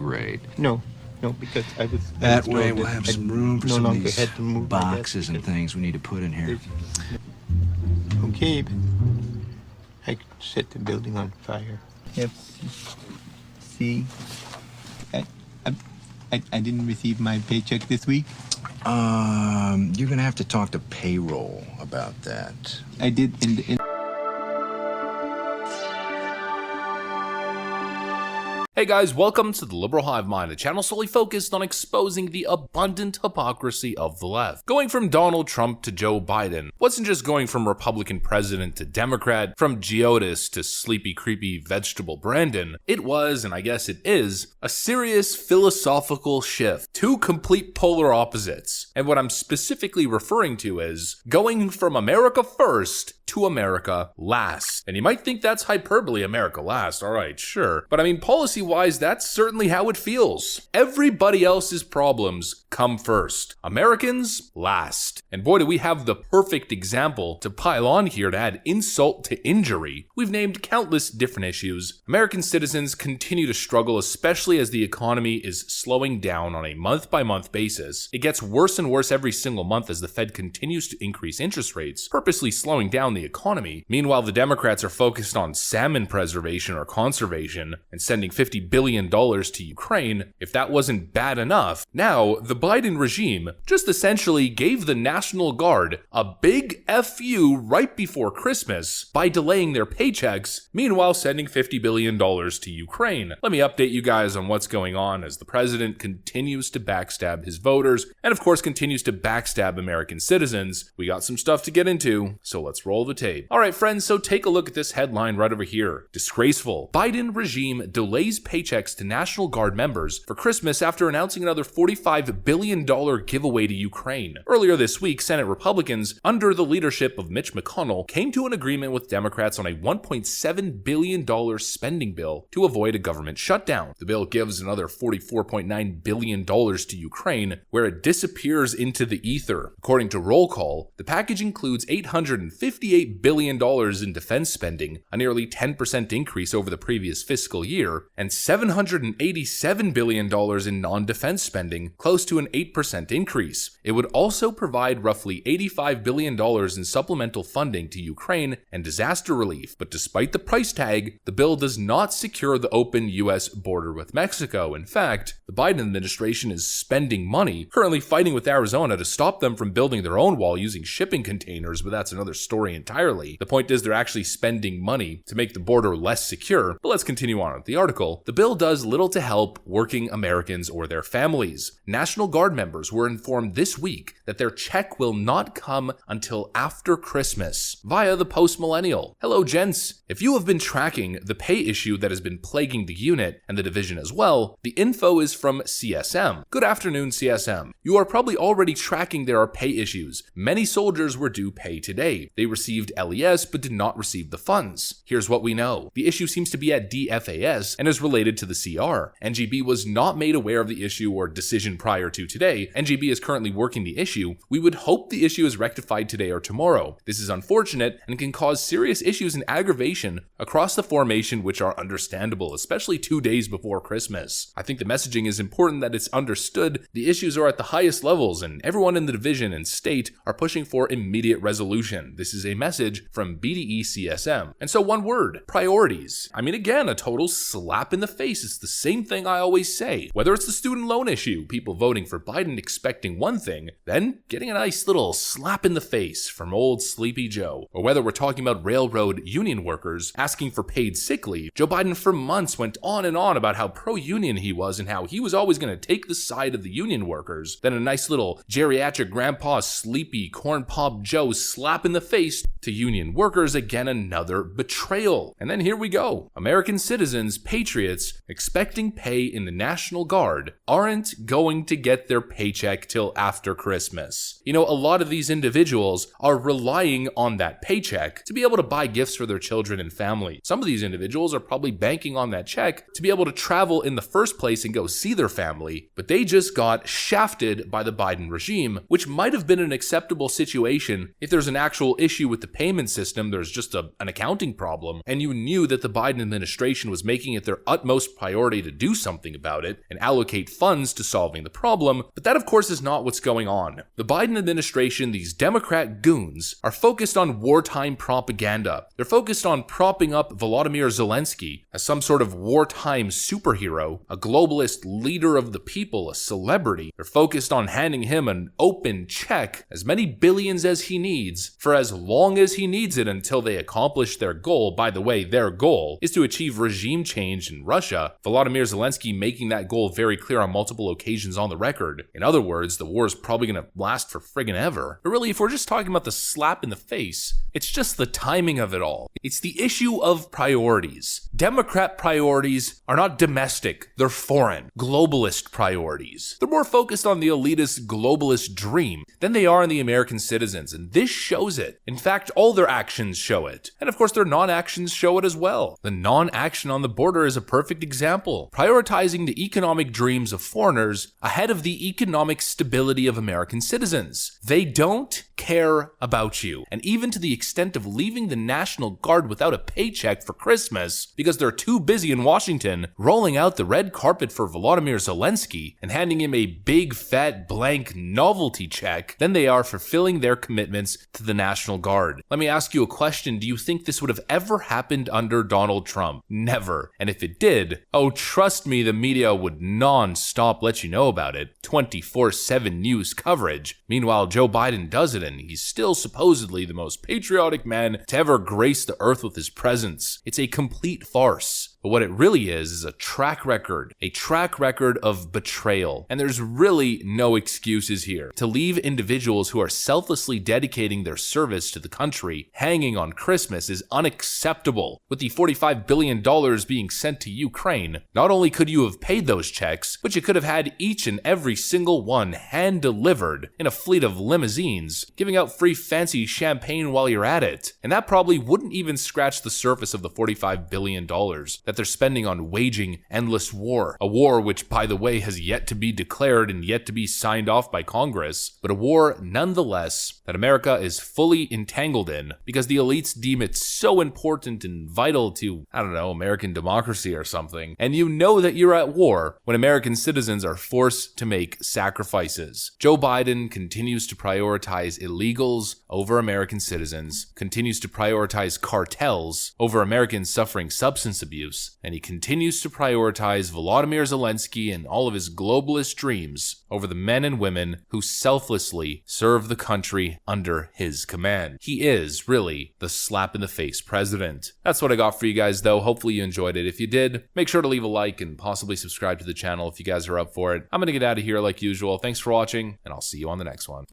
great. No, because I was... That way we'll have some room for no some of longer these had to move my boxes desk and things we need to put in here. Okay, but I could set the building on fire. Yep. See, I didn't receive my paycheck this week. You're gonna have to talk to payroll about that. I did in Hey guys, welcome to the Liberal Hive Mind, a channel solely focused on exposing the abundant hypocrisy of the left. Going from Donald Trump to Joe Biden wasn't just going from Republican president to Democrat, from Geodis to sleepy creepy vegetable Brandon. It was, and I guess it is, a serious philosophical shift. Two complete polar opposites. And what I'm specifically referring to is going from America first to America last. And you might think that's hyperbole, America last. All right, sure. But I mean, policy-wise, that's certainly how it feels. Everybody else's problems come first. Americans last. And boy, do we have the perfect example to pile on here to add insult to injury. We've named countless different issues. American citizens continue to struggle, especially as the economy is slowing down on a month-by-month basis. It gets worse and worse every single month as the Fed continues to increase interest rates, purposely slowing down the economy. Meanwhile, the Democrats are focused on salmon preservation or conservation and sending $50 billion to Ukraine. If that wasn't bad enough, now the Biden regime just essentially gave the National Guard a big FU right before Christmas by delaying their paychecks, meanwhile sending $50 billion to Ukraine. Let me update you guys on what's going on as the president continues to backstab his voters and of course continues to backstab American citizens. We got some stuff to get into, so let's roll the tape. Alright friends, so take a look at this headline right over here. Disgraceful. Biden regime delays paychecks to National Guard members for Christmas after announcing another $45 billion giveaway to Ukraine. Earlier this week, Senate Republicans, under the leadership of Mitch McConnell, came to an agreement with Democrats on a $1.7 billion spending bill to avoid a government shutdown. The bill gives another $44.9 billion to Ukraine, where it disappears into the ether. According to Roll Call, the package includes $858 billion in defense spending, a nearly 10% increase over the previous fiscal year, and $787 billion in non-defense spending, close to an 8% increase. It would also provide roughly $85 billion in supplemental funding to Ukraine and disaster relief, but despite the price tag, the bill does not secure the open US border with Mexico. In fact, the Biden administration is spending money, currently fighting with Arizona to stop them from building their own wall using shipping containers, but that's another story entirely. The point is they're actually spending money to make the border less secure. But let's continue on with the article. The bill does little to help working Americans or their families. National Guard members were informed this week that their check will not come until after Christmas via the Post-Millennial. Hello gents, if you have been tracking the pay issue that has been plaguing the unit and the division as well, the info is from CSM. Good afternoon CSM. You are probably already tracking there are pay issues. Many soldiers were due pay today. They received LES but did not receive the funds. Here's what we know. The issue seems to be at DFAS and is related to the CR. NGB was not made aware of the issue or decision prior to today. NGB is currently working the issue. We would hope the issue is rectified today or tomorrow. This is unfortunate and can cause serious issues and aggravation across the formation, which are understandable, especially 2 days before Christmas. I think the messaging is important that it's understood the issues are at the highest levels and everyone in the division and state are pushing for immediate resolution. This is a message from BDE CSM. And so one word, priorities. I mean, again, a total slap in the face. It's the same thing I always say. Whether it's the student loan issue, people voting for Biden expecting one thing, then getting a nice little slap in the face from old Sleepy Joe. Or whether we're talking about railroad union workers asking for paid sick leave, Joe Biden for months went on and on about how pro-union he was and how he was always going to take the side of the union workers. Then a nice little geriatric grandpa Sleepy Corn Pop Joe slap in the face to union workers, again another betrayal. And then here we go. American citizens, patriots, expecting pay in the National Guard aren't going to get their paycheck till after Christmas. You know, a lot of these individuals are relying on that paycheck to be able to buy gifts for their children and family. Some of these individuals are probably banking on that check to be able to travel in the first place and go see their family, but they just got shafted by the Biden regime, which might have been an acceptable situation if there's an actual issue with the payment system, there's just an accounting problem, and you knew that the Biden administration was making it their utmost priority to do something about it and allocate funds to solving the problem. But that, of course, is not what's going on. The Biden administration, these Democrat goons, are focused on wartime propaganda. They're focused on propping up Volodymyr Zelensky as some sort of wartime superhero, a globalist leader of the people, a celebrity. They're focused on handing him an open check, as many billions as he needs, for as long as he needs it until they accomplish their goal. By the way, their goal is to achieve regime change in Russia. Volodymyr Zelensky making that goal very clear on multiple occasions on the record. In other words, the war is probably going to last for friggin' ever. But really, if we're just talking about the slap in the face, it's just the timing of it all. It's the issue of priorities. Democrat priorities are not domestic, they're foreign. Globalist priorities. They're more focused on the elitist globalist dream than they are on the American citizens, and this shows it. In fact, all their actions show it. And of course, their non-actions show it as well. The non-action on the border is a perfect example. Prioritizing the economic dreams of foreigners ahead of the economic stability of American citizens. They don't care about you. And even to the extent of leaving the National Guard without a paycheck for Christmas because they're too busy in Washington rolling out the red carpet for Volodymyr Zelensky and handing him a big fat blank novelty check than they are fulfilling their commitments to the National Guard. Let me ask you a question. Do you think this would have ever happened under Donald Trump? Never. And if it did, oh, trust me, the media would non-stop let you know about it. 24/7 news coverage. Meanwhile, Joe Biden does it, and he's still supposedly the most patriotic man to ever grace the earth with his presence. It's a complete farce. But what it really is a track record of betrayal. And there's really no excuses here. To leave individuals who are selflessly dedicating their service to the country hanging on Christmas is unacceptable. With the $45 billion being sent to Ukraine, not only could you have paid those checks, but you could have had each and every single one hand-delivered in a fleet of limousines, giving out free fancy champagne while you're at it. And that probably wouldn't even scratch the surface of the $45 billion that they're spending on waging endless war. A war which, by the way, has yet to be declared and yet to be signed off by Congress, but a war nonetheless that America is fully entangled in because the elites deem it so important and vital to, I don't know, American democracy or something. And you know that you're at war when American citizens are forced to make sacrifices. Joe Biden continues to prioritize illegals over American citizens, continues to prioritize cartels over Americans suffering substance abuse, and he continues to prioritize Volodymyr Zelensky and all of his globalist dreams over the men and women who selflessly serve the country under his command. He is really the slap in the face president. That's what I got for you guys though. Hopefully you enjoyed it. If you did, make sure to leave a like and possibly subscribe to the channel if you guys are up for it. I'm gonna get out of here like usual. Thanks for watching, and I'll see you on the next one.